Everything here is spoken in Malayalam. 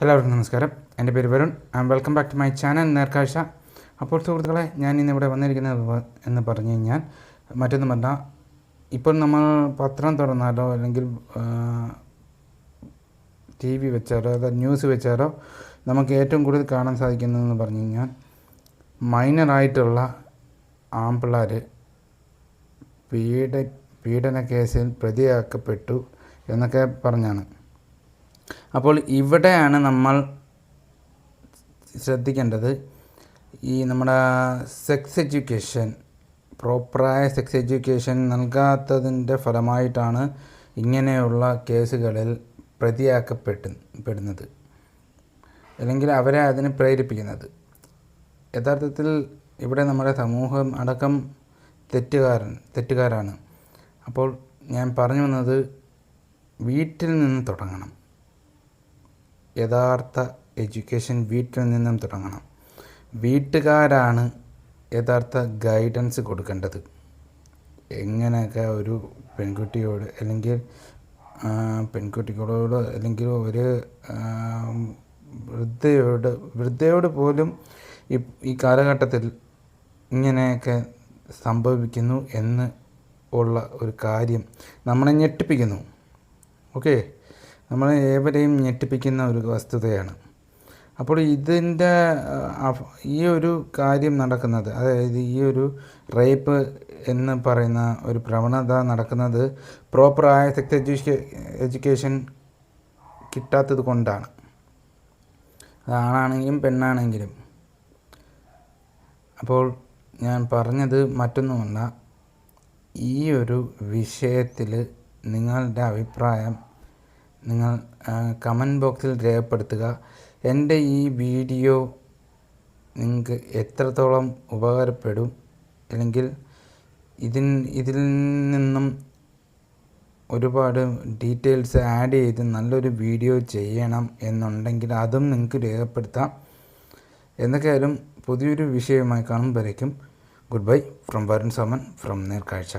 എല്ലാവർക്കും നമസ്കാരം. എൻ്റെ പേര് Varun. Welcome back to my channel Nerkazhcha. അപ്പോൾ സുഹൃത്തുക്കളെ, ഞാൻ ഇന്നിവിടെ വന്നിരിക്കുന്നത് എന്ന് പറഞ്ഞു കഴിഞ്ഞാൽ മറ്റൊന്നും പറഞ്ഞാൽ, ഇപ്പോൾ നമ്മൾ പത്രം തുറന്നാലോ അല്ലെങ്കിൽ TV വെച്ചാലോ അതായത് ന്യൂസ് വെച്ചാലോ നമുക്ക് ഏറ്റവും കൂടുതൽ കാണാൻ സാധിക്കുന്നതെന്ന് പറഞ്ഞു കഴിഞ്ഞാൽ മൈനറായിട്ടുള്ള ആൺപിള്ളേർ പീഡന കേസിൽ പ്രതിയാക്കപ്പെട്ടു എന്നൊക്കെ പറഞ്ഞാണ്. അപ്പോൾ ഇവിടെയാണ് നമ്മൾ ശ്രദ്ധിക്കേണ്ടത്. ഈ നമ്മുടെ സെക്സ് എഡ്യൂക്കേഷൻ, പ്രോപ്പറായ സെക്സ് എഡ്യൂക്കേഷൻ നൽകാത്തതിൻ്റെ ഫലമായിട്ടാണ് ഇങ്ങനെയുള്ള കേസുകളിൽ പ്രതിയാക്കപ്പെടുന്നത്, അല്ലെങ്കിൽ അവരെ അതിന് പ്രേരിപ്പിക്കുന്നത്. യഥാർത്ഥത്തിൽ ഇവിടെ നമ്മുടെ സമൂഹം അടക്കം തെറ്റുകാരാണ്. അപ്പോൾ ഞാൻ പറഞ്ഞു വന്നത്, വീട്ടിൽ നിന്ന് തുടങ്ങണം. യഥാർത്ഥ എഡ്യൂക്കേഷൻ വീട്ടിൽ നിന്നും തുടങ്ങണം. വീട്ടുകാരാണ് യഥാർത്ഥ ഗൈഡൻസ് കൊടുക്കേണ്ടത്. എങ്ങനെയൊക്കെ ഒരു പെൺകുട്ടിയോട് അല്ലെങ്കിൽ പെൺകുട്ടികളോട് അല്ലെങ്കിൽ ഒരു വൃദ്ധയോട് പോലും ഈ കാലഘട്ടത്തിൽ ഇങ്ങനെയൊക്കെ സംഭവിക്കുന്നു എന്ന് ഉള്ള ഒരു കാര്യം നമ്മളെ ഞെട്ടിപ്പിക്കുന്നു. ഓക്കെ, നമ്മളെ ഏവരെയും ഞെട്ടിപ്പിക്കുന്ന ഒരു വസ്തുതയാണ്. അപ്പോൾ ഈ ഒരു കാര്യം നടക്കുന്നത്, അതായത് ഈ ഒരു റേപ്പ് എന്ന് പറയുന്ന ഒരു പ്രവണത നടക്കുന്നത് പ്രോപ്പറായ സെക്സ് എഡ്യൂക്കേഷൻ കിട്ടാത്തത് കൊണ്ടാണ്. അത് ആണാണെങ്കിലും പെണ്ണാണെങ്കിലും. അപ്പോൾ ഞാൻ പറഞ്ഞത് മറ്റൊന്നുമല്ല, ഈ ഒരു വിഷയത്തിൽ നിങ്ങളുടെ അഭിപ്രായം നിങ്ങൾ കമൻറ്റ് ബോക്സിൽ രേഖപ്പെടുത്തുക. എൻ്റെ ഈ വീഡിയോ നിങ്ങൾക്ക് എത്രത്തോളം ഉപകാരപ്പെടും, അല്ലെങ്കിൽ ഇതിൽ നിന്നും ഒരുപാട് ഡീറ്റെയിൽസ് ആഡ് ചെയ്ത് നല്ലൊരു വീഡിയോ ചെയ്യണം എന്നുണ്ടെങ്കിൽ അതും നിങ്ങൾക്ക് രേഖപ്പെടുത്താം. എന്തൊക്കെയായാലും പുതിയൊരു വിഷയവുമായി കാണുമ്പോഴേക്കും good bye from Varun Soman from നേർക്കാഴ്ച.